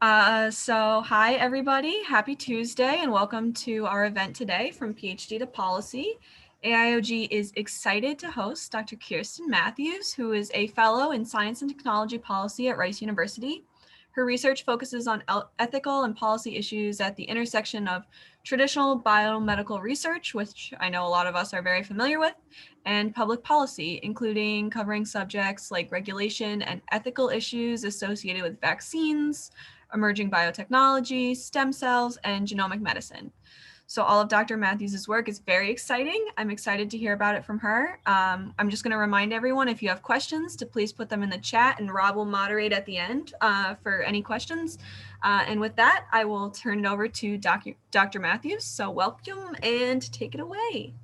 Hi everybody, happy Tuesday and welcome to our event today from PhD to Policy. AIOG is excited to host Dr. Kirsten Matthews, who is a fellow in Science and Technology Policy at Rice University. Her research focuses on ethical and policy issues at the intersection of traditional biomedical research, which I know a lot of us are very familiar with, and public policy, including covering subjects like regulation and ethical issues associated with vaccines, emerging biotechnology, stem cells, and genomic medicine. So all of Dr. Matthews' work is very exciting. I'm excited to hear about it from her. I'm just going to remind everyone, if you have questions, to please put them in the chat, and Rob will moderate at the end for any questions. And with that, I will turn it over to Dr. Matthews. So welcome and take it away.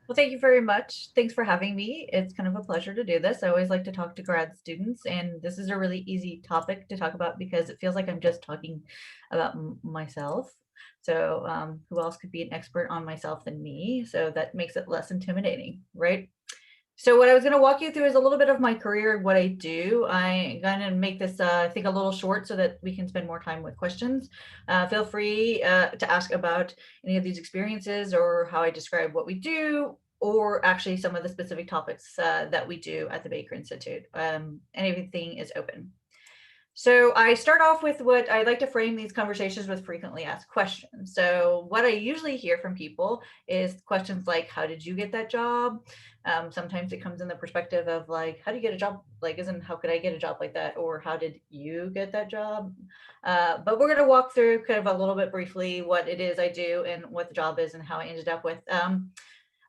Well, thank you very much. Thanks for having me. It's kind of a pleasure to do this. I always like to talk to grad students, and this is a really easy topic to talk about because it feels like I'm just talking about myself. So who else could be an expert on myself than me? So that makes it less intimidating, right? So what I was going to walk you through is a little bit of my career and what I do. I'm going to make this, I think, a little short so that we can spend more time with questions. Feel free to ask about any of these experiences or how I describe what we do, or actually some of the specific topics that we do at the Baker Institute. Anything is open. So I start off with what I like to frame these conversations with frequently asked questions. So what I usually hear from people is questions like, how did you get that job? Sometimes it comes in the perspective of like, how do you get a job? Like, how could I get a job like that? Or how did you get that job? But we're going to walk through kind of a little bit briefly what it is I do and what the job is and how I ended up with.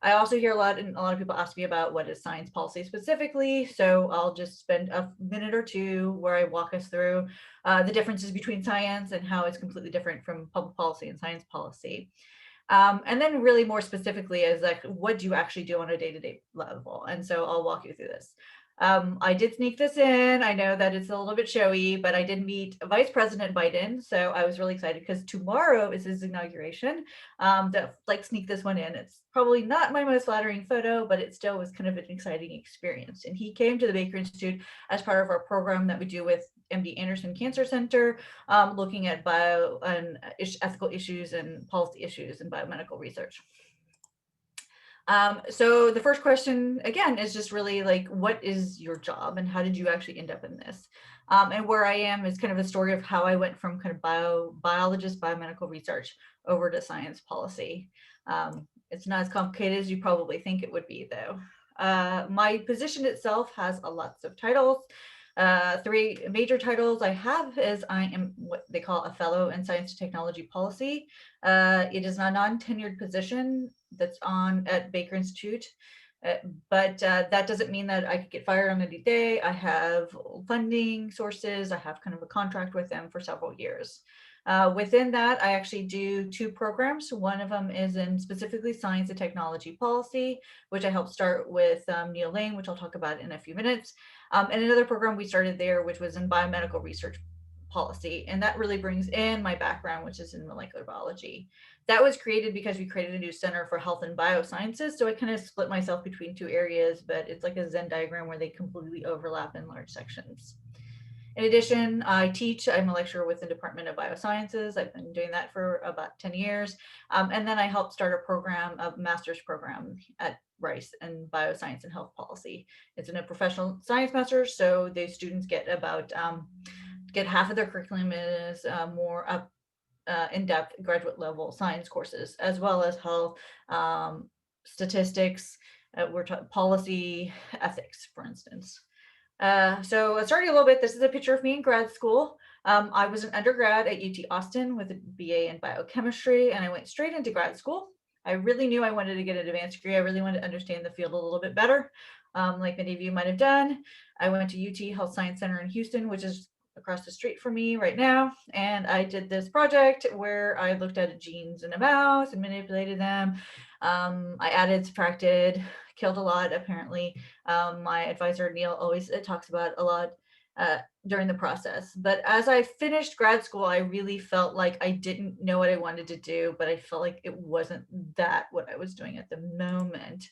I also hear a lot, and a lot of people ask me about what is science policy specifically. So I'll just spend a minute or two where I walk us through the differences between science and how it's completely different from public policy and science policy. And then really more specifically is like, what do you actually do on a day-to-day level? And so I'll walk you through this. I did sneak this in. I know that it's a little bit showy, but I did meet Vice President Biden. So I was really excited because tomorrow is his inauguration. To like sneak this one in. It's probably not my most flattering photo, but it still was kind of an exciting experience. And he came to the Baker Institute as part of our program that we do with MD Anderson Cancer Center, looking at bio and ethical issues and policy issues in biomedical research. So the first question, again, is just really like, what is your job and how did you actually end up in this? And where I am is kind of a story of how I went from kind of biologist, biomedical research over to science policy. It's not as complicated as you probably think it would be, though. My position itself has lots of titles. Three major titles I have is I am what they call a fellow in science and technology policy. It is a non-tenured position that's on at Baker Institute. But that doesn't mean that I could get fired on any day. I have funding sources. I have kind of a contract with them for several years. Within that, I actually do two programs. One of them is in specifically science and technology policy, which I helped start with Neil Lane, which I'll talk about in a few minutes. And another program we started there, which was in biomedical research policy. And that really brings in my background, which is in molecular biology. That was created because we created a new Center for Health and Biosciences. So I kind of split myself between two areas, but it's like a Venn diagram where they completely overlap in large sections. In addition, I teach. I'm a lecturer with the Department of Biosciences. I've been doing that for about 10 years. And then I helped start a master's program at Rice in Bioscience and Health Policy. It's in a professional science master's, so the students get about get half of their curriculum is more up in-depth graduate level science courses, as well as health, statistics, policy, ethics, for instance. So starting a little bit, this is a picture of me in grad school. I was an undergrad at UT Austin with a BA in biochemistry, and I went straight into grad school. I really knew I wanted to get an advanced degree. I really wanted to understand the field a little bit better, like many of you might have done. I went to UT Health Science Center in Houston, which is across the street from me right now. And I did this project where I looked at genes in a mouse and manipulated them. I added, subtracted, killed a lot, apparently. My advisor, Neil, always talks about a lot during the process. But as I finished grad school, I really felt like I didn't know what I wanted to do, but I felt like it wasn't that what I was doing at the moment.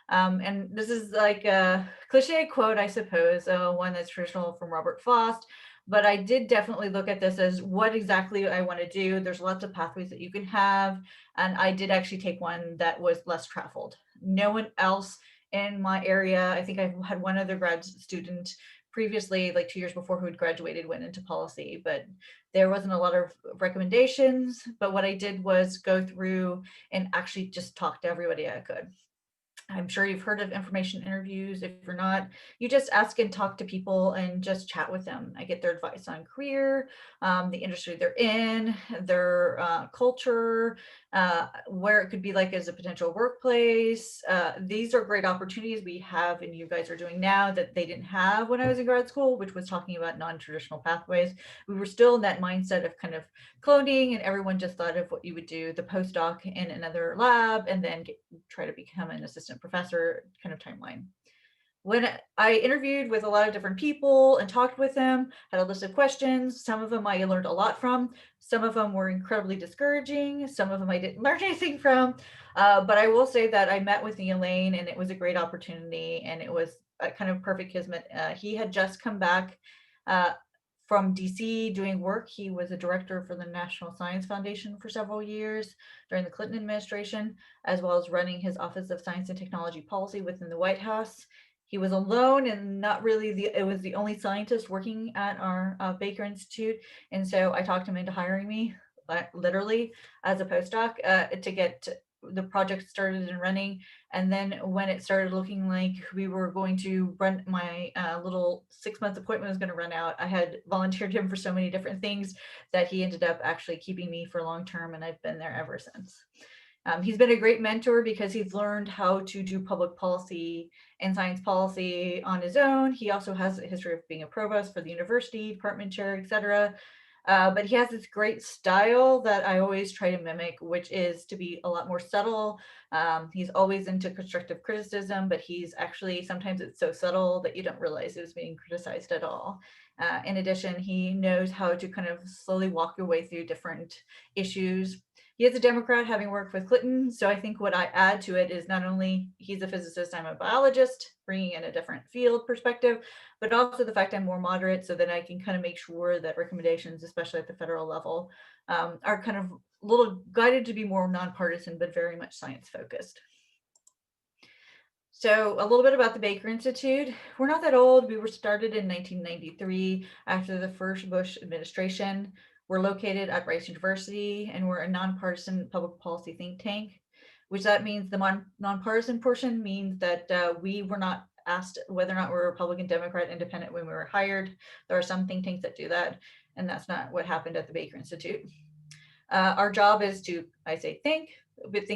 And this is like a cliche quote, I suppose, one that's traditional from Robert Frost, But I did definitely look at this as what exactly I want to do. There's lots of pathways that you can have. And I did actually take one that was less traveled. No one else in my area, I think I had one other grad student previously, like 2 years before, who had graduated, went into policy, but there wasn't a lot of recommendations. But what I did was go through and actually just talk to everybody I could. I'm sure you've heard of information interviews. If you're not, you just ask and talk to people and just chat with them. I get their advice on career, the industry they're in, their culture, where it could be like as a potential workplace. These are great opportunities we have and you guys are doing now that they didn't have when I was in grad school, which was talking about non-traditional pathways. We were still in that mindset of kind of cloning, and everyone just thought of what you would do, the postdoc in another lab, and then try to become an assistant professor kind of timeline. When I interviewed with a lot of different people and talked with them, had a list of questions. Some of them I learned a lot from. Some of them were incredibly discouraging. Some of them I didn't learn anything from. But I will say that I met with Elaine, and it was a great opportunity, and it was a kind of perfect kismet. He had just come back uh, from DC doing work. He was a director for the National Science Foundation for several years during the Clinton administration, as well as running his Office of Science and Technology Policy within the White House. He was alone and not really it was the only scientist working at our Baker Institute. And so I talked him into hiring me, literally, as a postdoc to get the project started and running. And then when it started looking like we were going to run, my little 6 month appointment was going to run out, I had volunteered him for so many different things that he ended up actually keeping me for long term, and I've been there ever since. He's been a great mentor because he's learned how to do public policy and science policy on his own. He also has a history of being a provost for the university, department chair, etc. But he has this great style that I always try to mimic, which is to be a lot more subtle. He's always into constructive criticism, but he's actually, sometimes it's so subtle that you don't realize it was being criticized at all. In addition, he knows how to kind of slowly walk your way through different issues. He is a Democrat, having worked with Clinton. So I think what I add to it is not only he's a physicist, I'm a biologist, bringing in a different field perspective, but also the fact I'm more moderate, so that I can kind of make sure that recommendations, especially at the federal level, are kind of a little guided to be more nonpartisan, but very much science focused. So a little bit about the Baker Institute. We're not that old. We were started in 1993 after the first Bush administration. We're located at Rice University, and we're a nonpartisan public policy think tank, which that means the nonpartisan portion means that we were not asked whether or not we're Republican, Democrat, Independent when we were hired. There are some think tanks that do that, and that's not what happened at the Baker Institute. Our job is to, I say, think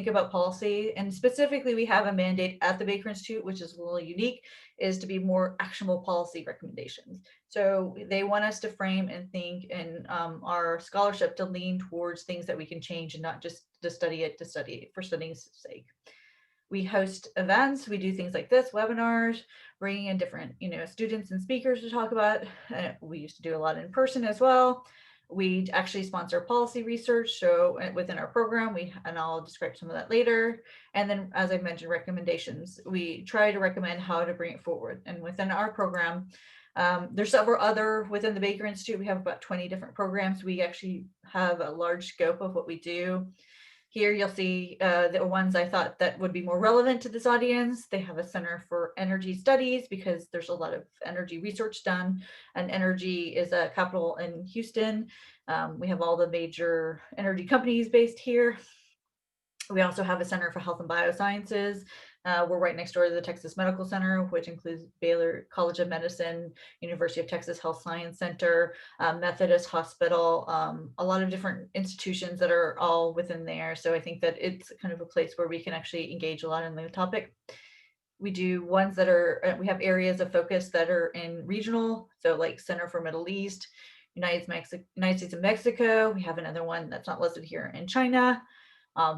about policy. And specifically, we have a mandate at the Baker Institute, which is a little unique, is to be more actionable policy recommendations. So they want us to frame and think in our scholarship to lean towards things that we can change, and not just to study it for studying's sake. We host events. We do things like this, webinars, bringing in different, students and speakers to talk about. We used to do a lot in person as well. We actually sponsor policy research. So within our program, and I'll describe some of that later. And then, as I mentioned, recommendations. We try to recommend how to bring it forward. And within our program, there's several other, within the Baker Institute, we have about 20 different programs. We actually have a large scope of what we do. Here you'll see the ones I thought that would be more relevant to this audience. They have a Center for Energy Studies because there's a lot of energy research done, and energy is a capital in Houston. We have all the major energy companies based here. We also have a Center for Health and Biosciences. We're right next door to the Texas Medical Center, which includes Baylor College of Medicine, University of Texas Health Science Center, Methodist Hospital, a lot of different institutions that are all within there. So I think that it's kind of a place where we can actually engage a lot in the topic. We do ones that are, we have areas of focus that are in regional, so like Center for Middle East, United States and Mexico. We have another one that's not listed here in China.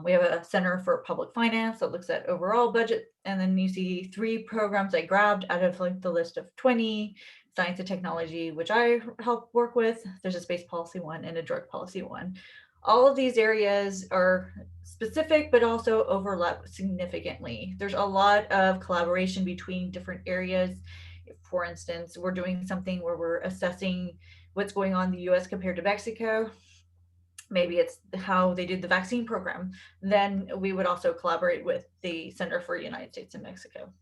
We have a Center for Public Finance that looks at overall budget. And then you see 3 programs I grabbed out of like the list of 20, Science and Technology, which I help work with. There's a space policy one and a drug policy one. All of these areas are specific, but also overlap significantly. There's a lot of collaboration between different areas. For instance, we're doing something where we're assessing what's going on in the US compared to Mexico. Maybe it's how they did the vaccine program. Then we would also collaborate with the Center for United States and Mexico.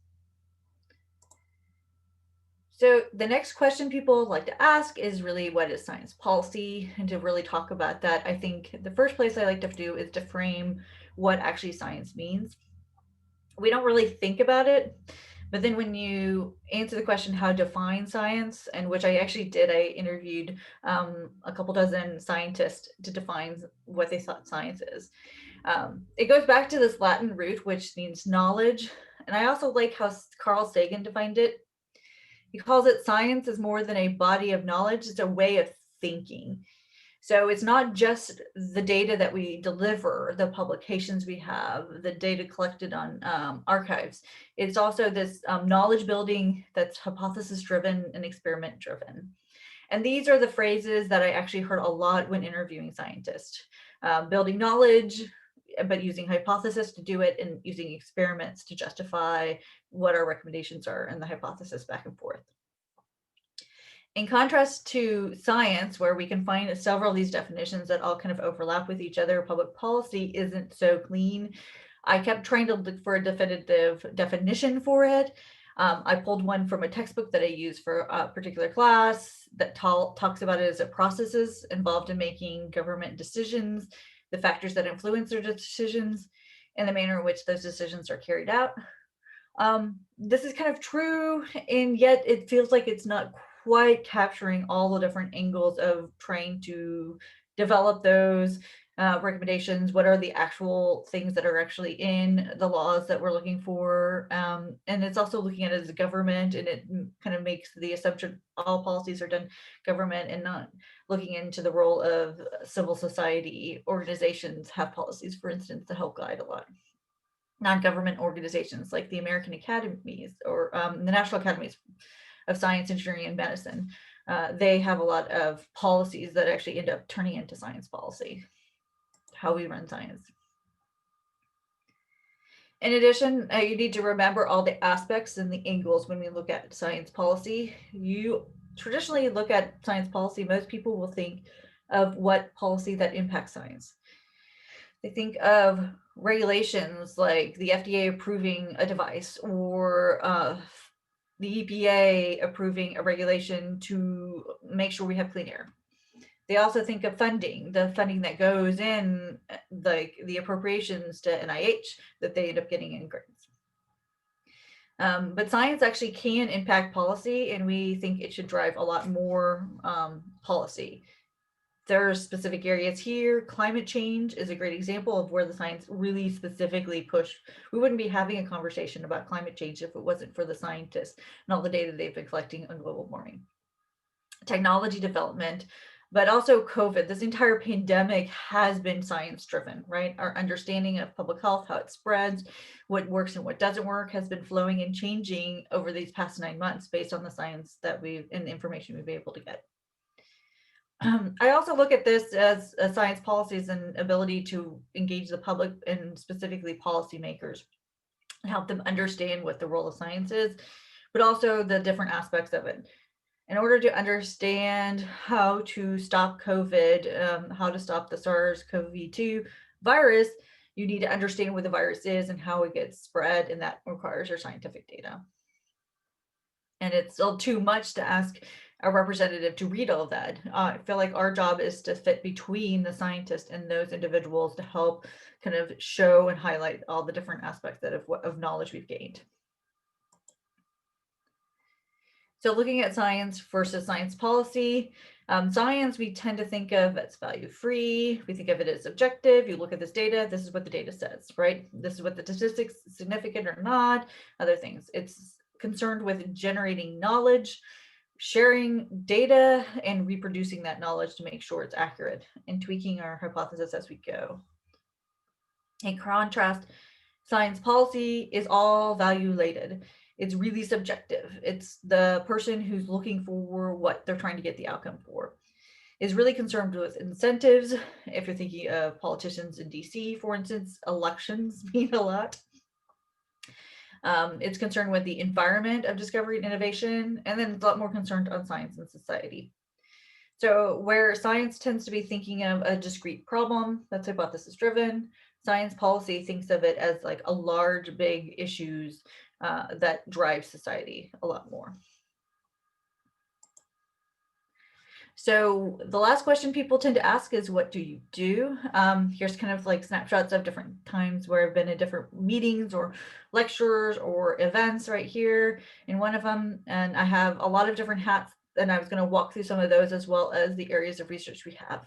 So the next question people like to ask is really, what is science policy? And to really talk about that, I think the first place I like to do is to frame what actually science means. We don't really think about it, but then when you answer the question, how to define science, and which I actually did, I interviewed a couple dozen scientists to define what they thought science is. It goes back to this Latin root, which means knowledge. And I also like how Carl Sagan defined it. He calls it science is more than a body of knowledge, it's a way of thinking. So it's not just the data that we deliver, the publications we have, the data collected on archives. It's also this knowledge building that's hypothesis driven and experiment driven. And these are the phrases that I actually heard a lot when interviewing scientists. Building knowledge, but using hypothesis to do it, and using experiments to justify what our recommendations are, and the hypothesis back and forth. In contrast to science, where we can find several of these definitions that all kind of overlap with each other, public policy isn't so clean. I kept trying to look for a definitive definition for it. I pulled one from a textbook that I use for a particular class that talks about it as a processes involved in making government decisions, the factors that influence their decisions, and the manner in which those decisions are carried out. This is kind of true, and yet it feels like it's not quite capturing all the different angles of trying to develop those recommendations. What are the actual things that are actually in the laws that we're looking for? And it's also looking at it as a government, and it kind of makes the assumption all policies are done government, and not looking into the role of civil society organizations have policies, for instance, to help guide a lot. Non-government organizations like the American Academies or the National Academies of Science, Engineering, and Medicine. They have a lot of policies that actually end up turning into science policy, how we run science. In addition, you need to remember all the aspects and the angles when we look at science policy. You traditionally look at science policy, most people will think of what policy that impacts science. They think of regulations like the FDA approving a device, or the EPA approving a regulation to make sure we have clean air. They also think of funding, the funding that goes in, like the appropriations to NIH that they end up getting in grants. But science actually can impact policy, and we think it should drive a lot more policy. There are specific areas here. Climate change is a great example of where the science really specifically pushed. We wouldn't be having a conversation about climate change if it wasn't for the scientists and all the data they've been collecting on global warming. Technology development, but also COVID. This entire pandemic has been science driven, right? Our understanding of public health, how it spreads, what works and what doesn't work, has been flowing and changing over these past 9 months based on the science that and the information we've been able to get. I also look at this as science policies and ability to engage the public, and specifically policymakers, and help them understand what the role of science is, but also the different aspects of it. In order to understand how to stop COVID, how to stop the SARS-CoV-2 virus, you need to understand what the virus is and how it gets spread, and that requires your scientific data. And it's still too much to ask a representative to read all of that. I feel like our job is to fit between the scientists and those individuals to help kind of show and highlight all the different aspects of knowledge we've gained. So looking at science versus science policy, science we tend to think of as value-free. We think of it as objective. You look at this data, this is what the data says, right? This is what the statistics, significant or not, other things. It's concerned with generating knowledge, sharing data, and reproducing that knowledge to make sure it's accurate, and tweaking our hypothesis as we go. In contrast, science policy is all value-laden. It's really subjective. It's the person who's looking for what they're trying to get the outcome for. Is really concerned with incentives. If you're thinking of politicians in DC, for instance, elections mean a lot. It's concerned with the environment of discovery and innovation, and then it's a lot more concerned on science and society. So where science tends to be thinking of a discrete problem that's hypothesis driven, science policy thinks of it as like a large, big issues that drive society a lot more. So the last question people tend to ask is, what do you do? Here's kind of like snapshots of different times where I've been in different meetings or lectures or events right here in one of them. And I have a lot of different hats, and I was going to walk through some of those as well as the areas of research we have.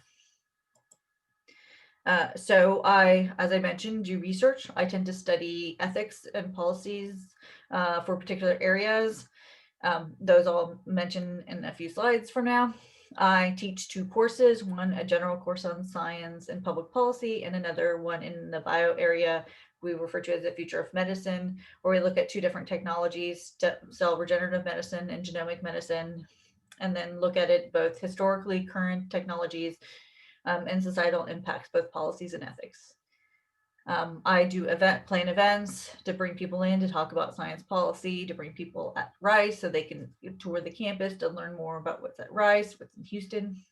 So I, as I mentioned, do research. I tend to study ethics and policies for particular areas. Those I'll mention in a few slides from now. I teach two courses, one a general course on science and public policy, and another one in the bio area we refer to as the future of medicine, where we look at two different technologies, cell regenerative medicine and genomic medicine, and then look at it both historically, current technologies, and societal impacts, both policies and ethics. I do plan events to bring people in to talk about science policy, to bring people at Rice so they can tour the campus to learn more about what's at Rice, what's in Houston.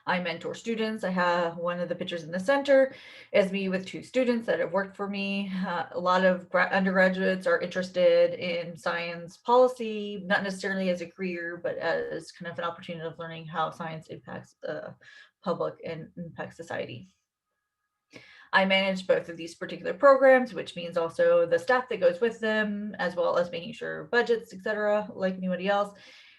I mentor students. I have one of the pictures in the center is me with two students that have worked for me. A lot of undergraduates are interested in science policy, not necessarily as a career, but as kind of an opportunity of learning how science impacts the public and impacts society. I manage both of these particular programs, which means also the staff that goes with them, as well as making sure budgets, etc., like anybody else.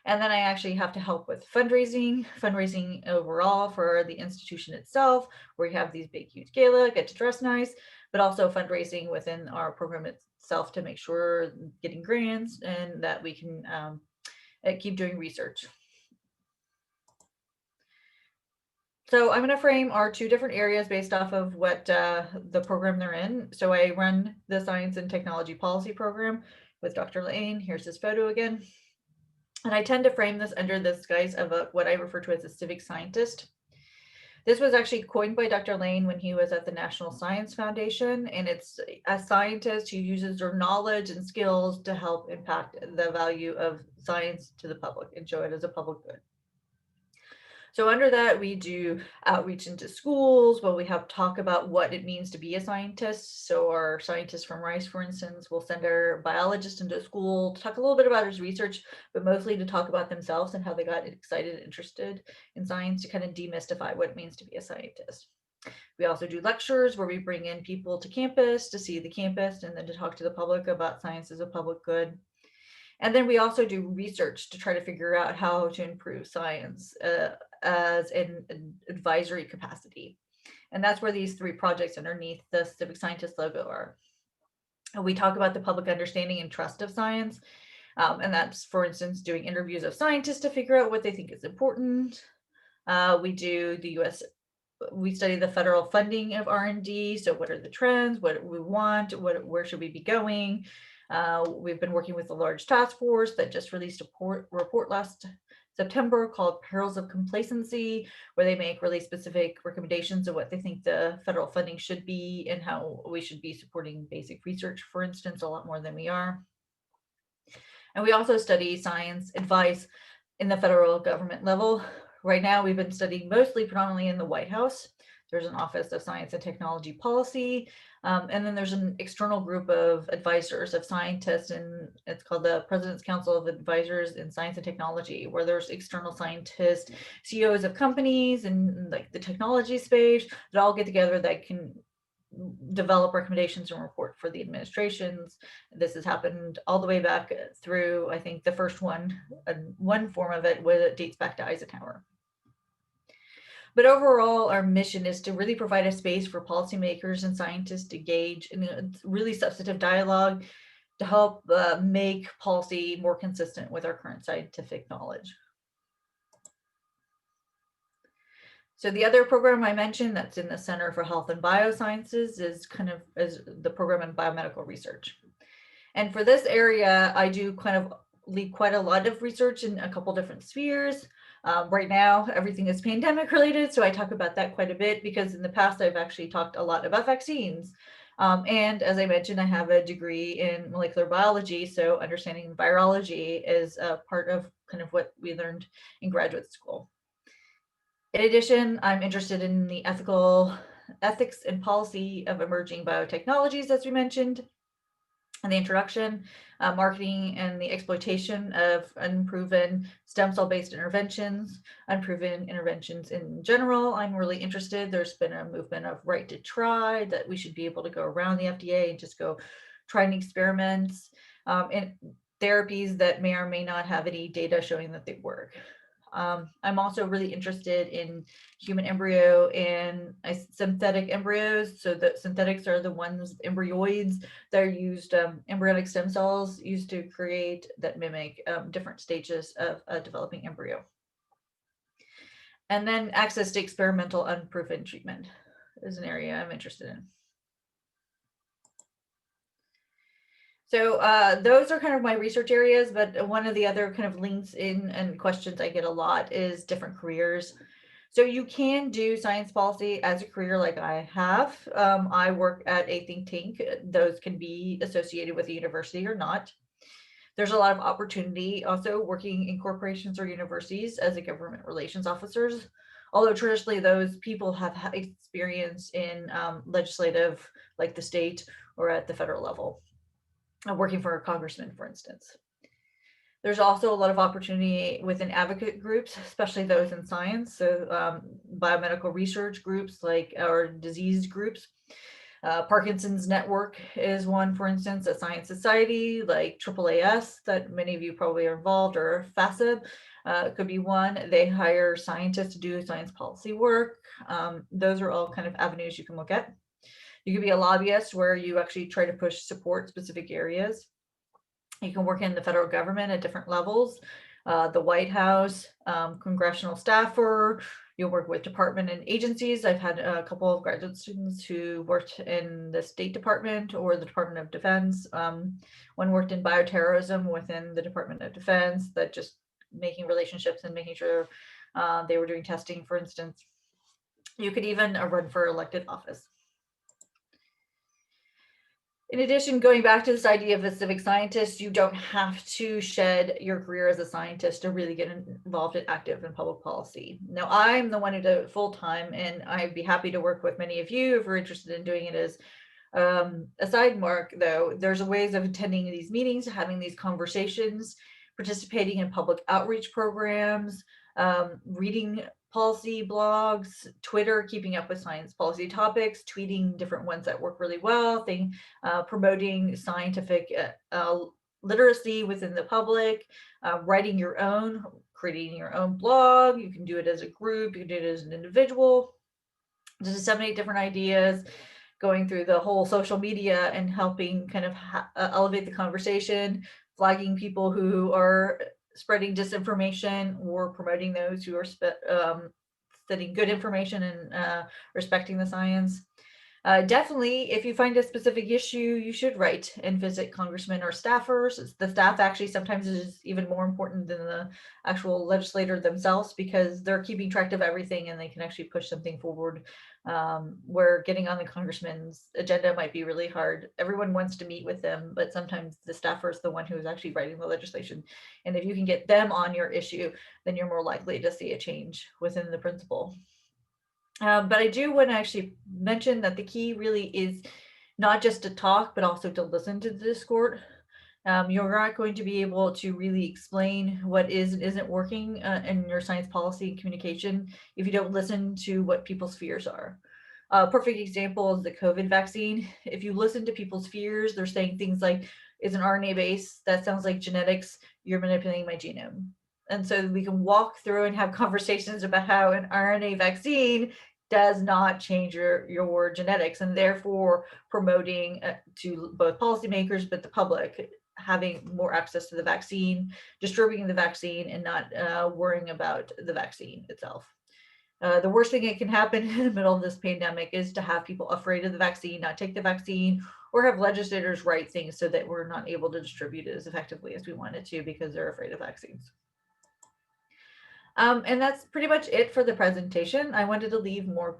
And then I actually have to help with fundraising overall for the institution itself, where we have these big, huge gala, get to dress nice, but also fundraising within our program itself to make sure getting grants and that we can keep doing research. So I'm going to frame our two different areas based off of what the program they're in. So I run the Science and Technology Policy program with Dr. Lane. Here's his photo again. And I tend to frame this under the guise of what I refer to as a civic scientist. This was actually coined by Dr. Lane when he was at the National Science Foundation, and it's a scientist who uses their knowledge and skills to help impact the value of science to the public and show it as a public good. So under that, we do outreach into schools, where we have talk about what it means to be a scientist. So our scientist from Rice, for instance, will send our biologist into school to talk a little bit about his research, but mostly to talk about themselves and how they got excited and interested in science, to kind of demystify what it means to be a scientist. We also do lectures where we bring in people to campus to see the campus and then to talk to the public about science as a public good. And then we also do research to try to figure out how to improve science as an advisory capacity. And that's where these three projects underneath the Civic Scientist logo are. We talk about the public understanding and trust of science. And that's, for instance, doing interviews of scientists to figure out what they think is important. We do the US, we study the federal funding of R&D. So what are the trends, what we want, where should we be going? We've been working with a large task force that just released a report last September called Perils of Complacency, where they make really specific recommendations of what they think the federal funding should be and how we should be supporting basic research, for instance, a lot more than we are. And we also study science advice in the federal government level. Right now, we've been studying mostly predominantly in the White House. There's an Office of Science and Technology Policy, and then there's an external group of advisors, of scientists, and it's called the President's Council of Advisors in Science and Technology, where there's external scientists, CEOs of companies, and like the technology space that all get together that can develop recommendations and report for the administrations. This has happened all the way back through, I think the first one form of it, where it dates back to Eisenhower. But overall, our mission is to really provide a space for policymakers and scientists to engage in a really substantive dialogue to help make policy more consistent with our current scientific knowledge. So the other program I mentioned that's in the Center for Health and Biosciences is the program in biomedical research. And for this area, I do kind of lead quite a lot of research in a couple different spheres. Right now, everything is pandemic related, so I talk about that quite a bit because in the past, I've actually talked a lot about vaccines. And as I mentioned, I have a degree in molecular biology, so understanding virology is a part of kind of what we learned in graduate school. In addition, I'm interested in the ethics and policy of emerging biotechnologies, as we mentioned in the introduction, marketing and the exploitation of unproven stem cell based interventions, unproven interventions in general. I'm really interested. There's been a movement of right to try, that we should be able to go around the FDA and just go trying experiments and therapies that may or may not have any data showing that they work. I'm also really interested in human embryo and synthetic embryos. So the synthetics are the ones, embryoids, that are used, embryonic stem cells used to create that mimic different stages of a developing embryo. And then access to experimental unproven treatment is an area I'm interested in. So those are kind of my research areas, but one of the other kind of links in and questions I get a lot is different careers. So you can do science policy as a career like I have. I work at a think tank. Those can be associated with a university or not. There's a lot of opportunity also working in corporations or universities as a government relations officers. Although traditionally those people have experience in legislative, like the state or at the federal level, working for a congressman, for instance. There's also a lot of opportunity within advocate groups, especially those in science. So biomedical research groups like our disease groups. Parkinson's Network is one, for instance, a science society like AAAS that many of you probably are involved, or FASIB could be one. They hire scientists to do science policy work. Those are all kind of avenues you can look at. You could be a lobbyist where you actually try to push support specific areas. You can work in the federal government at different levels, the White House, congressional staffer. You'll work with department and agencies. I've had a couple of graduate students who worked in the State Department or the Department of Defense. One worked in bioterrorism within the Department of Defense, that just making relationships and making sure they were doing testing, for instance. You could even run for elected office. In addition, going back to this idea of a civic scientist, you don't have to shed your career as a scientist to really get involved in active in public policy. Now, I'm the one who does it full time, and I'd be happy to work with many of you if you're interested in doing it as a side mark, though. There's ways of attending these meetings, having these conversations, participating in public outreach programs, reading policy blogs, Twitter, keeping up with science policy topics, tweeting different ones that work really well, promoting scientific literacy within the public, writing your own, creating your own blog. You can do it as a group, you can do it as an individual, to disseminate different ideas, going through the whole social media and helping kind of elevate the conversation, flagging people who are spreading disinformation or promoting those who are studying good information and respecting the science. Definitely, if you find a specific issue, you should write and visit congressmen or staffers. The staff actually sometimes is even more important than the actual legislator themselves, because they're keeping track of everything and they can actually push something forward, where getting on the congressman's agenda might be really hard. Everyone wants to meet with them, but sometimes the staffer is the one who is actually writing the legislation. And if you can get them on your issue, then you're more likely to see a change within the principle. But I do want to actually mention that the key really is not just to talk, but also to listen to the discord. You're not going to be able to really explain what is and isn't working in your science policy and communication if you don't listen to what people's fears are. A perfect example is the COVID vaccine. If you listen to people's fears, they're saying things like, it's an RNA base, that sounds like genetics, you're manipulating my genome. And so we can walk through and have conversations about how an RNA vaccine does not change your genetics, and therefore promoting to both policymakers but the public having more access to the vaccine, distributing the vaccine, and not worrying about the vaccine itself. The worst thing that can happen in the middle of this pandemic is to have people afraid of the vaccine, not take the vaccine, or have legislators write things so that we're not able to distribute it as effectively as we wanted to because they're afraid of vaccines. And that's pretty much it for the presentation. I wanted to leave more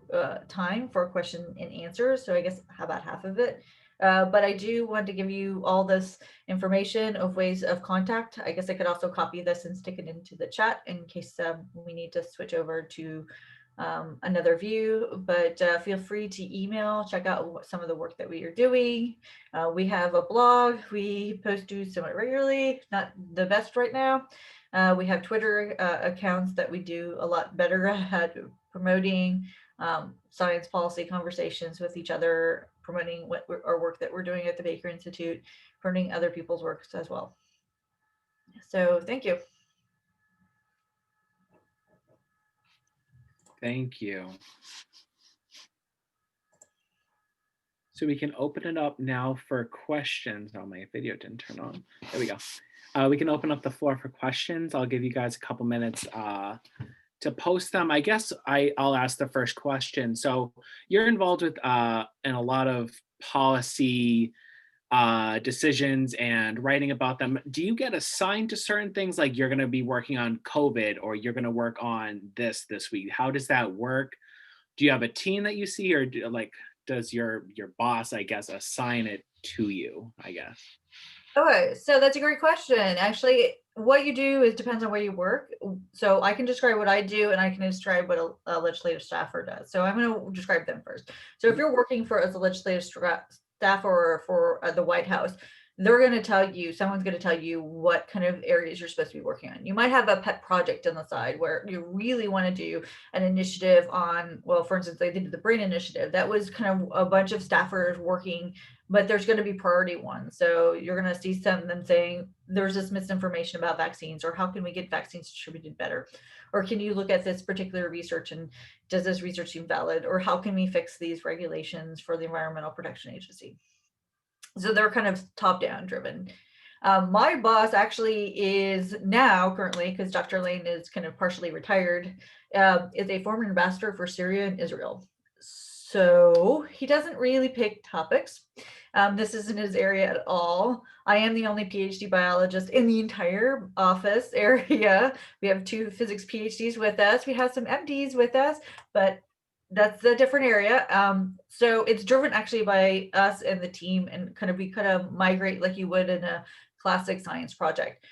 time for question and answers, so I guess about half of it. But I do want to give you all this information of ways of contact. I guess I could also copy this and stick it into the chat in case we need to switch over to another view, but feel free to email, check out some of the work that we are doing. We have a blog we post to somewhat regularly, not the best right now. We have Twitter accounts that we do a lot better at promoting science policy conversations with each other, promoting our work that we're doing at the Baker Institute, promoting other people's works as well. So thank you. Thank you. So we can open it up now for questions. Oh, my video didn't turn on. There we go. We can open up the floor for questions. I'll give you guys a couple minutes to post them. I guess I'll ask the first question. So you're involved with in a lot of policy decisions and writing about them. Do you get assigned to certain things, like you're going to be working on COVID or you're going to work on this week? How does that work? Do you have a team that you see, or does your boss, I guess, assign it to you, I guess? Okay, so that's a great question. Actually, what you do is depends on where you work. So I can describe what I do, and I can describe what a legislative staffer does. So I'm going to describe them first. So if you're working as a legislative staffer for the White House, they're going to tell you, someone's going to tell you what kind of areas you're supposed to be working on. You might have a pet project on the side where you really want to do an initiative on, well, for instance, they did the brain initiative. That was kind of a bunch of staffers working, but there's going to be priority ones. So you're going to see some of them saying there's this misinformation about vaccines, or how can we get vaccines distributed better? Or can you look at this particular research and does this research seem valid? Or how can we fix these regulations for the Environmental Protection Agency? So they're kind of top-down driven. My boss actually is now currently, because Dr. Lane is kind of partially retired, is a former ambassador for Syria and Israel. So he doesn't really pick topics. This isn't his area at all. I am the only PhD biologist in the entire office area. We have 2 physics PhDs with us. We have some MDs with us, but that's a different area. So it's driven actually by us and the team, and we kind of migrate like you would in a classic science project.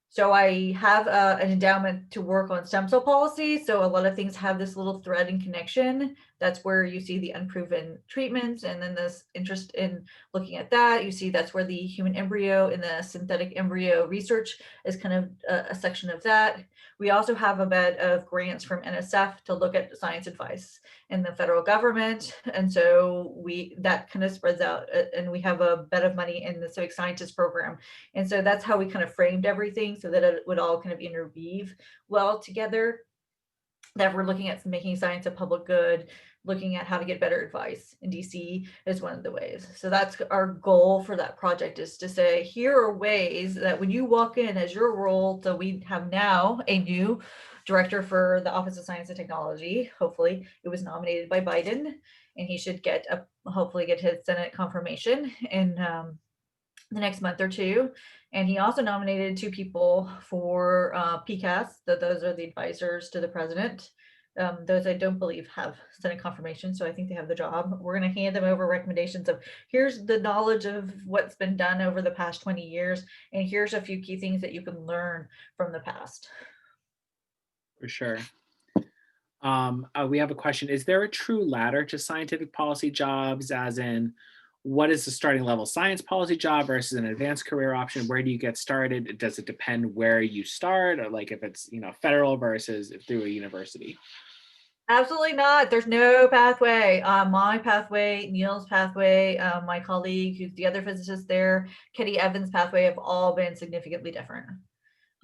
So I have an endowment to work on stem cell policy. So a lot of things have this little thread and connection. That's where you see the unproven treatments, and then this interest in looking at that. You see that's where the human embryo and the synthetic embryo research is kind of a section of that. We also have a bed of grants from NSF to look at science advice in the federal government. And so that kind of spreads out, and we have a bed of money in the Civic Scientist program. And so that's how we kind of framed everything, so that it would all kind of interweave well together, that we're looking at making science a public good, looking at how to get better advice in DC is one of the ways. So that's our goal for that project, is to say, here are ways that when you walk in as your role, so we have now a new director for the Office of Science and Technology. Hopefully it was nominated by Biden, and he should hopefully get his Senate confirmation in the next month or two. And he also nominated 2 people for PCAS, those are the advisors to the president. Those I don't believe have Senate confirmation, so I think they have the job. We're going to hand them over recommendations of, here's the knowledge of what's been done over the past 20 years, and here's a few key things that you can learn from the past. For sure. We have a question. Is there a true ladder to scientific policy jobs, as in, what is the starting level science policy job versus an advanced career option? Where do you get started? Does it depend where you start, or like if it's federal versus through a university? Absolutely not. There's no pathway. My pathway, Neil's pathway, my colleague who's the other physicist there, Kitty Evans' pathway, have all been significantly different.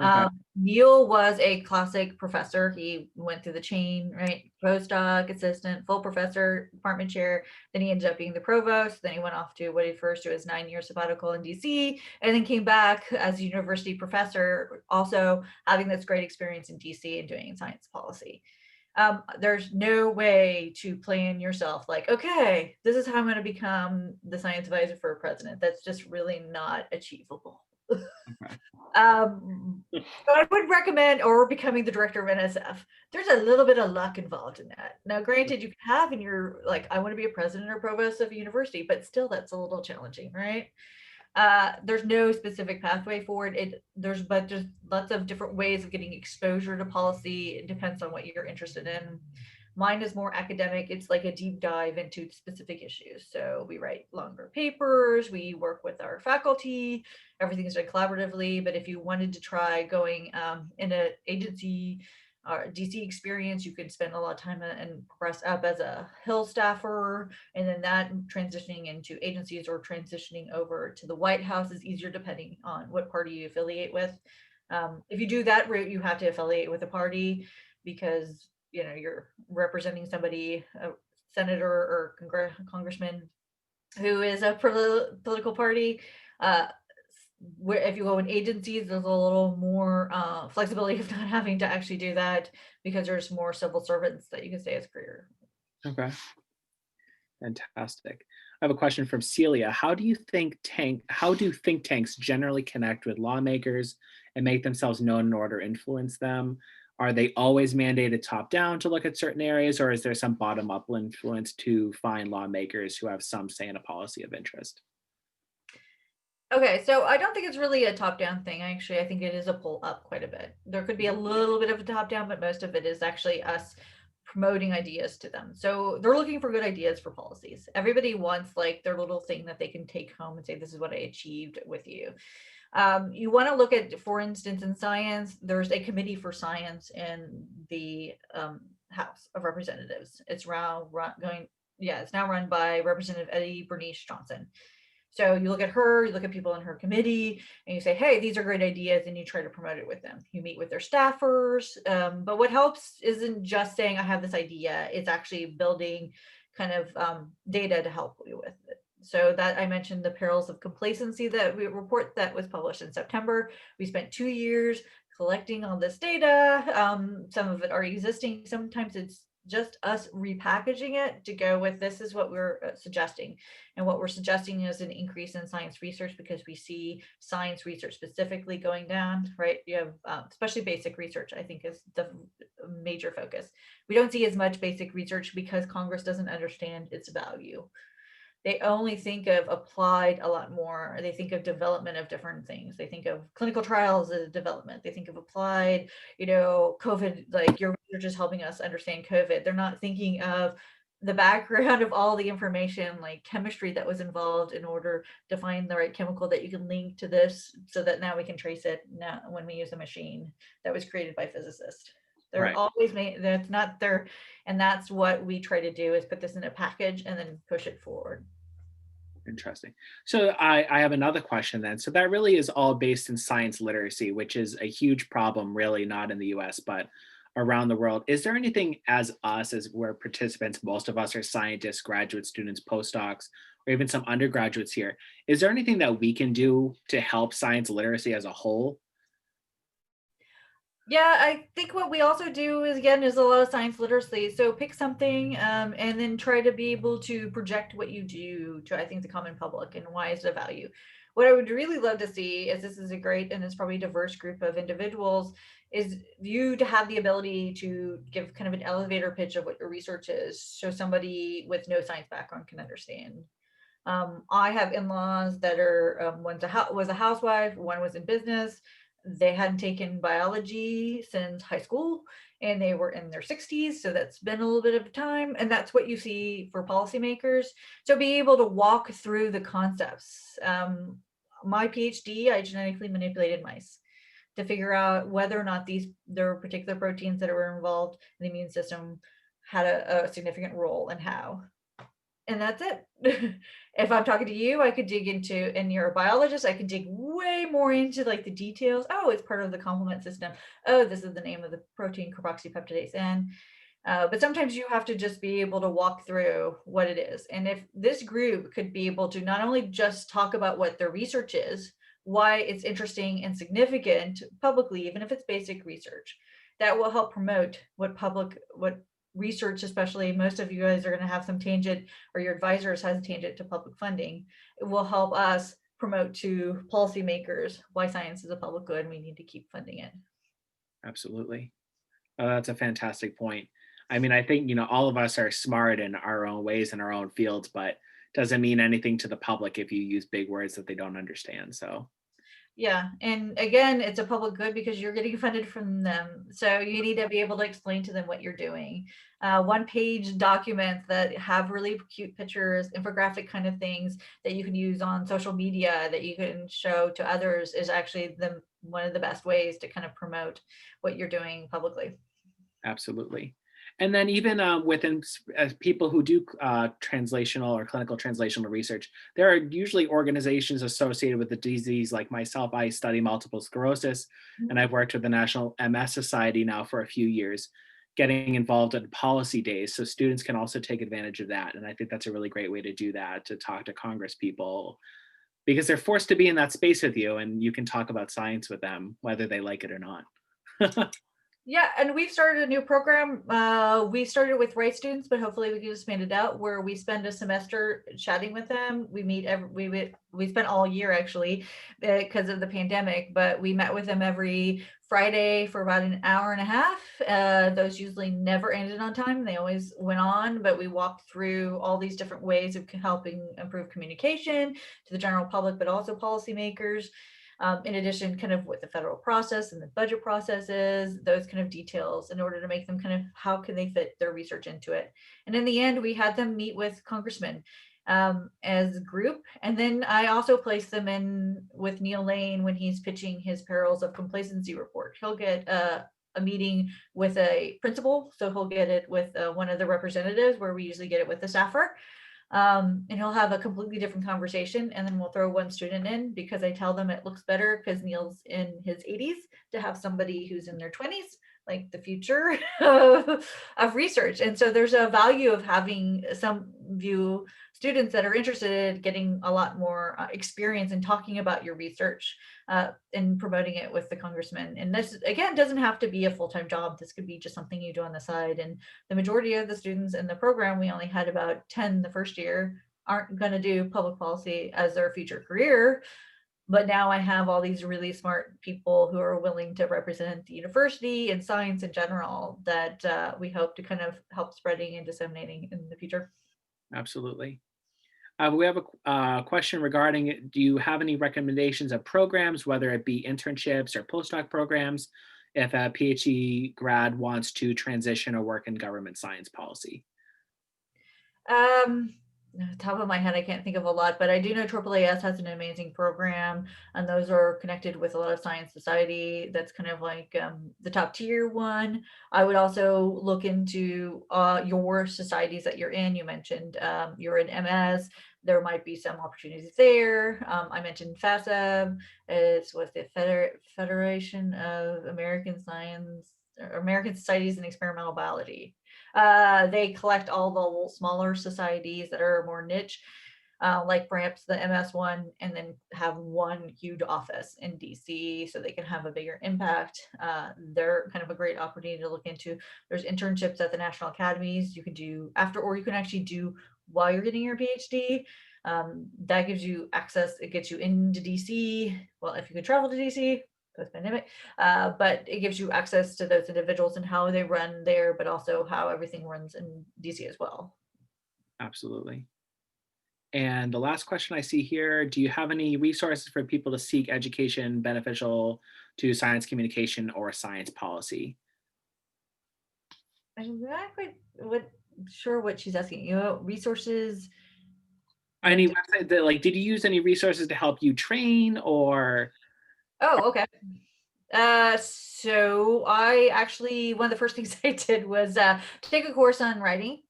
Okay. Neil was a classic professor. He went through the chain, right? Postdoc, assistant, full professor, department chair. Then he ended up being the provost. Then he went off to what he refers to as 9-year sabbatical in DC, and then came back as a university professor, also having this great experience in DC and doing science policy. There's no way to plan yourself like, okay, this is how I'm going to become the science advisor for a president. That's just really not achievable. Okay. So I would recommend, or becoming the director of NSF. There's a little bit of luck involved in that. Now, granted, you can have in your, like, I want to be a president or provost of a university, but still that's a little challenging, right? There's no specific pathway for it. There's lots of different ways of getting exposure to policy. It depends on what you're interested in. Mine is more academic. It's like a deep dive into specific issues. So we write longer papers, we work with our faculty, everything is done collaboratively. But if you wanted to try going in an agency DC experience, you could spend a lot of time and progress up as a Hill staffer, and then that transitioning into agencies or transitioning over to the White House is easier depending on what party you affiliate with. If you do that route, you have to affiliate with a party because you're representing somebody, a senator or congressman who is a political party. Where if you go in agencies, there's a little more flexibility of not having to actually do that because there's more civil servants that you can stay as a career. Okay. Fantastic. I have a question from Celia. How do think tanks generally connect with lawmakers and make themselves known in order to influence them? Are they always mandated top down to look at certain areas, or is there some bottom up influence to find lawmakers who have some say in a policy of interest? Okay, so I don't think it's really a top down thing. I think it is a pull up quite a bit. There could be a little bit of a top down, but most of it is actually us promoting ideas to them. So they're looking for good ideas for policies. Everybody wants like their little thing that they can take home and say, this is what I achieved with you. You want to look at, for instance, in science, there's a committee for science in the House of Representatives. It's now run by Representative Eddie Bernice Johnson. So you look at her, you look at people in her committee, and you say, hey, these are great ideas, and you try to promote it with them. You meet with their staffers. But what helps isn't just saying, I have this idea. It's actually building kind of data to help you with it. So that I mentioned the perils of complacency that we report that was published in September. We spent 2 years collecting all this data. Some of it already existing. Sometimes it's just us repackaging it to go with, this is what we're suggesting. And what we're suggesting is an increase in science research because we see science research specifically going down, right? You have especially basic research, I think is the major focus. We don't see as much basic research because Congress doesn't understand its value. They only think of applied a lot more. They think of development of different things. They think of clinical trials as development. They think of applied, COVID, like your research is helping us understand COVID. They're not thinking of the background of all the information, like chemistry that was involved in order to find the right chemical that you can link to this so that now we can trace it now when we use a machine that was created by physicists. They're Right. always made, that's not their, and that's what we try to do is put this in a package and then push it forward. Interesting. So I have another question then. So that really is all based in science literacy, which is a huge problem, really not in the US, but around the world. Is there anything as we're participants, most of us are scientists, graduate students, postdocs, or even some undergraduates here. Is there anything that we can do to help science literacy as a whole? Yeah, I think what we also do is a lot of science literacy. So pick something and then try to be able to project what you do to, I think, the common public and why is it of value. What I would really love to see is, this is a great and it's probably a diverse group of individuals, is you to have the ability to give kind of an elevator pitch of what your research is so somebody with no science background can understand. I have in-laws that are, one was a housewife, one was in business. They hadn't taken biology since high school and they were in their 60s. So that's been a little bit of time. And that's what you see for policymakers. So be able to walk through the concepts. My PhD, I genetically manipulated mice to figure out whether or not there were particular proteins that were involved in the immune system had a significant role and how. And that's it. If I'm talking to you, I could dig into, and you're a biologist, I could dig way more into like the details. Oh, it's part of the complement system. Oh, this is the name of the protein carboxypeptidase N. But sometimes you have to just be able to walk through what it is. And if this group could be able to not only just talk about what their research is, why it's interesting and significant publicly, even if it's basic research, that will help promote what research, especially most of you guys are going to have some tangent, or your advisors has a tangent to public funding. It will help us promote to policymakers why science is a public good and we need to keep funding it. Absolutely. That's a fantastic point. I mean, I think, all of us are smart in our own ways in our own fields, but doesn't mean anything to the public if you use big words that they don't understand. So yeah, and again, it's a public good because you're getting funded from them. So you need to be able to explain to them what you're doing. one-page documents that have really cute pictures, infographic kind of things that you can use on social media that you can show to others is actually one of the best ways to kind of promote what you're doing publicly. Absolutely. And then even within people who do translational or clinical translational research, there are usually organizations associated with the disease. Like myself, I study multiple sclerosis, and I've worked with the National MS Society now for a few years, getting involved in policy days. So students can also take advantage of that. And I think that's a really great way to do that, to talk to Congress people, because they're forced to be in that space with you, and you can talk about science with them, whether they like it or not. Yeah, and we've started a new program. We started with right students, but hopefully we can expand it out where we spend a semester chatting with them. We meet we spent all year actually because of the pandemic, but we met with them every Friday for about an hour and a half. Those usually never ended on time. They always went on, but we walked through all these different ways of helping improve communication to the general public, but also policymakers. In addition, kind of what the federal process and the budget process is, those kind of details in order to make them kind of how can they fit their research into it. And in the end, we had them meet with congressmen as a group. And then I also placed them in with Neil Lane when he's pitching his Perils of Complacency report. He'll get a meeting with a principal. So he'll get it with one of the representatives where we usually get it with the staffer. And he'll have a completely different conversation, and then we'll throw one student in because I tell them it looks better because Neil's in his 80s to have somebody who's in their 20s, like the future of research. And so there's a value of having some view students that are interested in getting a lot more experience in talking about your research and promoting it with the congressman. And this, again, doesn't have to be a full-time job. This could be just something you do on the side. And the majority of the students in the program, we only had about 10 the first year, aren't going to do public policy as their future career. But now I have all these really smart people who are willing to represent the university and science in general that we hope to kind of help spreading and disseminating in the future. Absolutely. We have a question regarding, do you have any recommendations of programs, whether it be internships or postdoc programs, if a PhD grad wants to transition or work in government science policy? Top of my head, I can't think of a lot, but I do know AAAS has an amazing program, and those are connected with a lot of science society. That's kind of like the top tier one. I would also look into your societies that you're in. You mentioned you're in MS. There might be some opportunities there. I mentioned FASAB. It's with the Federation of American Science, or American Societies in Experimental Biology. They collect all the smaller societies that are more niche, like perhaps the MS one, and then have one huge office in DC so they can have a bigger impact. They're kind of a great opportunity to look into. There's internships at the national academies you can do after, or you can actually do while you're getting your PhD. That gives you access, it gets you into DC. Well, if you could travel to DC, post-pandemic, but it gives you access to those individuals and how they run there, but also how everything runs in DC as well. Absolutely. And the last question I see here, do you have any resources for people to seek education beneficial to science communication or science policy? I'm not quite sure what she's asking. You know, resources. Any website that, like, did you use any resources to help you train or? Oh, okay. So I actually, one of the first things I did was take a course on writing.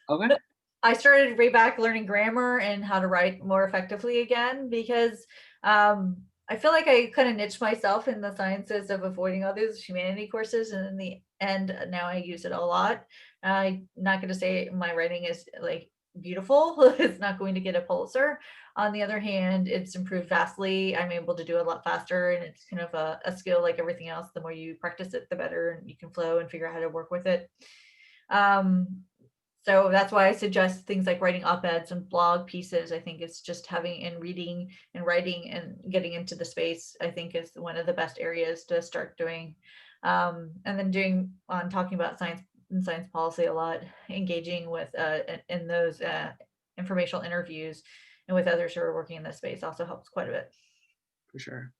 Okay. I started way back learning grammar and how to write more effectively again because I feel like I kind of niched myself in the sciences of avoiding all these humanity courses, and in the end, now I use it a lot. I'm not going to say my writing is like beautiful. It's not going to get a Pulitzer. On the other hand, it's improved vastly. I'm able to do it a lot faster, and it's kind of a skill like everything else. The more you practice it, the better, and you can flow and figure out how to work with it. Um, so that's why I suggest things like writing op-eds and blog pieces. I think it's just having and reading and writing and getting into the space, I think is one of the best areas to start doing. And then talking about science and science policy a lot, engaging with in those informational interviews and with others who are working in this space also helps quite a bit. For sure.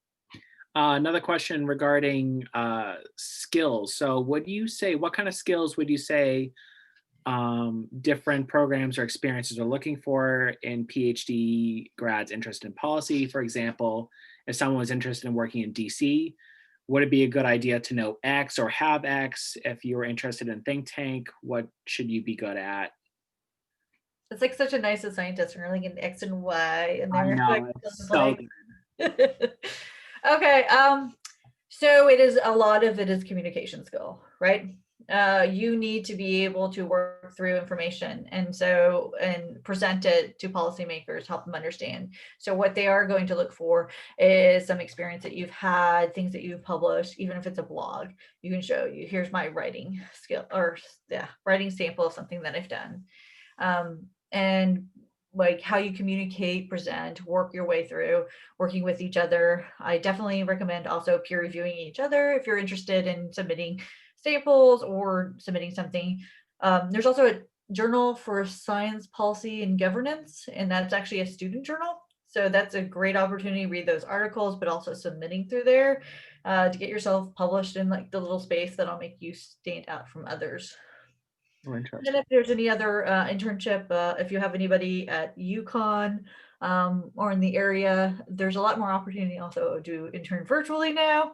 Another question regarding skills. So what kind of skills would you say different programs or experiences are looking for in PhD grads interested in policy. For example, if someone was interested in working in DC, would it be a good idea to know X or have X? If you were interested in think tank, what should you be good at? It's like such a nice scientist, and you're like an X and Y, and I they're like know, fill in the it's so blank. Okay, so it is a lot of it is communication skill, right? You need to be able to work through information and present it to policymakers, help them understand. So what they are going to look for is some experience that you've had, things that you've published, even if it's a blog. You can show you, here's my writing skill, or yeah, writing sample of something that I've done. And like how you communicate, present, work your way through, working with each other. I definitely recommend also peer reviewing each other if you're interested in submitting samples or submitting something. There's also a journal for science policy and governance, and that's actually a student journal. So that's a great opportunity to read those articles, but also submitting through there to get yourself published in like the little space that'll make you stand out from others. Oh, And interesting. if there's any other internship, if you have anybody at UConn or in the area, there's a lot more opportunity also to intern virtually now.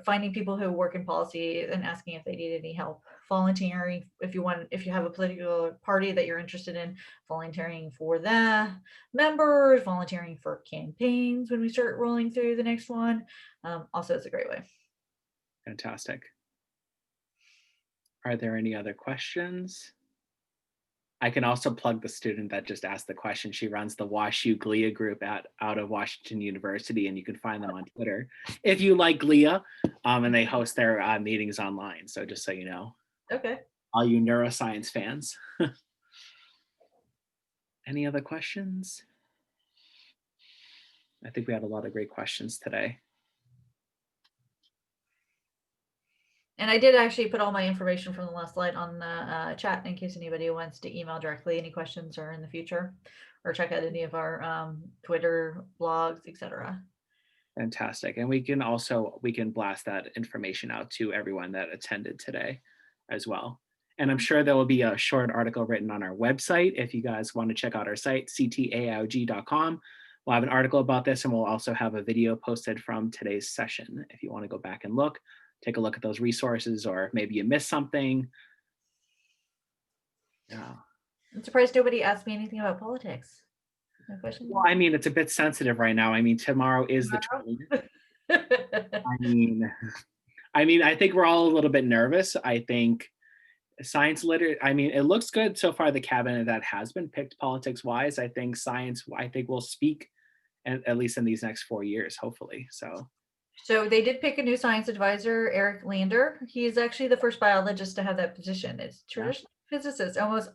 Finding people who work in policy and asking if they need any help. Volunteering if you have a political party that you're interested in, volunteering for the members, volunteering for campaigns when we start rolling through the next one. Also, it's a great way. Fantastic. Are there any other questions? I can also plug the student that just asked the question. She runs the WashU Glia group out of Washington University, and you can find them on Twitter if you like Glia, and they host their meetings online. So just so you know, Okay. all you neuroscience fans. Any other questions? I think we had a lot of great questions today. And I did actually put all my information from the last slide on the chat in case anybody wants to email directly any questions or in the future, or check out any of our Twitter blogs, etc. Fantastic. And we can blast that information out to everyone that attended today as well. And I'm sure there will be a short article written on our website. If you guys want to check out our site, ctaiog.com, we'll have an article about this, and we'll also have a video posted from today's session. If you want to go back and look, take a look at those resources, or maybe you missed something. Yeah. I'm surprised nobody asked me anything about politics. No question. Well, I mean, it's a bit sensitive right now. I mean, tomorrow is the 20th. I mean, I think we're all a little bit nervous. I think science it looks good so far, the cabinet that has been picked politics wise. I think will speak at least in these next 4 years, hopefully. So they did pick a new science advisor, Eric Lander. He is actually the first biologist to have that position. It's traditional physicist, almost,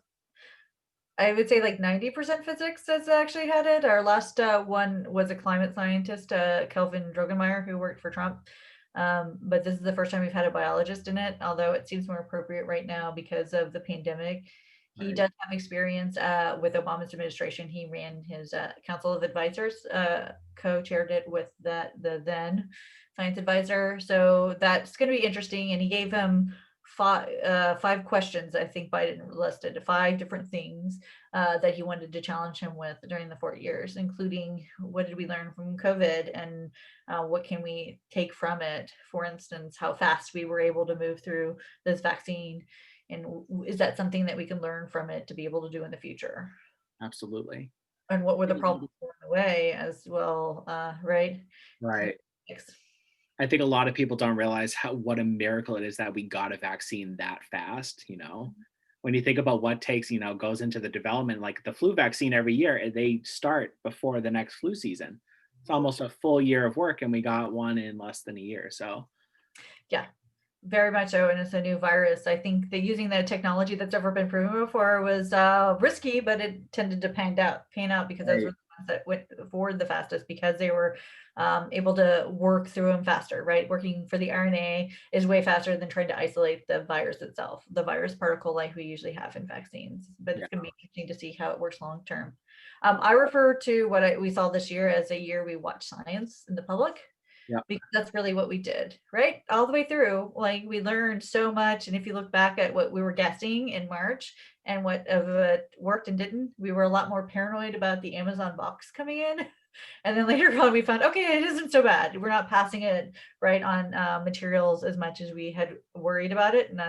I would say like 90% physics has actually had it. Our last one was a climate scientist, Kelvin Drogenmeier, who worked for Trump. But this is the first time we've had a biologist in it, although it seems more appropriate right now because of the pandemic. He does have experience with Obama's administration. He ran his Council of Advisors, co-chaired it with the then science advisor. So that's going to be interesting. And he gave him five questions. I think Biden listed 5 different things that he wanted to challenge him with during the 4 years, including what did we learn from COVID and what can we take from it? For instance, how fast we were able to move through this vaccine. And is that something that we can learn from it to be able to do in the future? Absolutely. And what were the problems along the way as well, right? Right. Thanks. I think a lot of people don't realize what a miracle it is that we got a vaccine that fast. When you think about what takes, goes into the development, like the flu vaccine every year, they start before the next flu season. It's almost a full year of work, and we got one in less than a year. So yeah, very much so. And it's a new virus. I think that using the technology that's ever been proven before was risky, but it tended to pan out because those were the ones that went forward the fastest because they were able to work through them faster, right? Working for the RNA is way faster than trying to isolate the virus itself, the virus particle like we usually have in vaccines. But it's going to be interesting to see how it works long term. I refer to what we saw this year as a year we watched science in the public. because that's really what we did, right? All the way through, like we learned so much. And if you look back at what we were guessing in March and what worked and didn't, we were a lot more paranoid about the Amazon box coming in. And then later on, we found, okay, it isn't so bad. We're not passing it right on materials as much as we had worried about it. And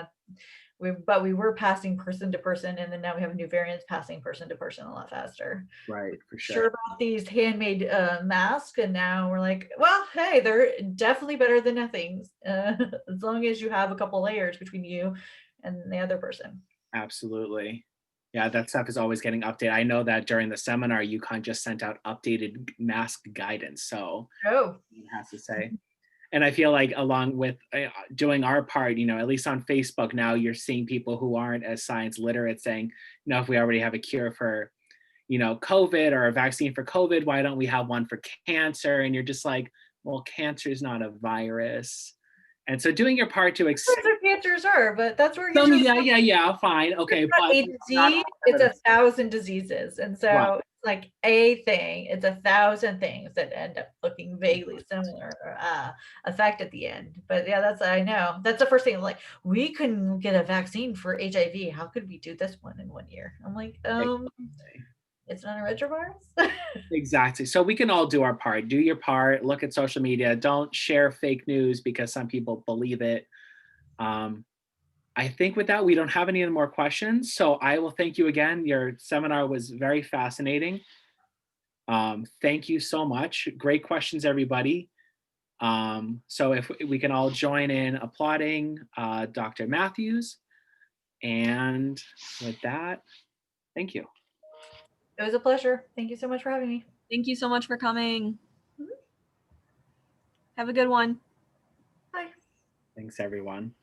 but we were passing person to person, and then now we have new variants passing person to person a lot faster. Right, for Sure sure. about these handmade masks, and now we're like, well, hey, they're definitely better than nothing, as long as you have a couple layers between you and the other person. Absolutely. Yeah, that stuff is always getting updated. I know that during the seminar, UConn just sent out updated mask guidance. So Oh, it has to say. And I feel like along with doing our part, at least on Facebook now, you're seeing people who aren't as science literate saying, if we already have a cure for, COVID or a vaccine for COVID, why don't we have one for cancer? And you're just like, well, cancer is not a virus. And so doing your part to other cancers are, but that's where you yeah, fine. Okay, not but A to Z, it's 1,000 diseases. And so it's like a thing, it's 1,000 things that end up looking vaguely similar effect at the end. But yeah, I know. That's the first thing. Like, we couldn't get a vaccine for HIV. How could we do this one in 1 year? I'm like, it's not a retrovirus. Exactly. So we can all do our part. Do your part. Look at social media. Don't share fake news because some people believe it. I think with that, we don't have any more questions. So I will thank you again. Your seminar was very fascinating. Thank you so much. Great questions, everybody. So if we can all join in applauding Dr. Matthews. And with that, thank you. It was a pleasure. Thank you so much for having me. Thank you so much for coming. Mhm. Have a good one. Bye. Thanks, everyone.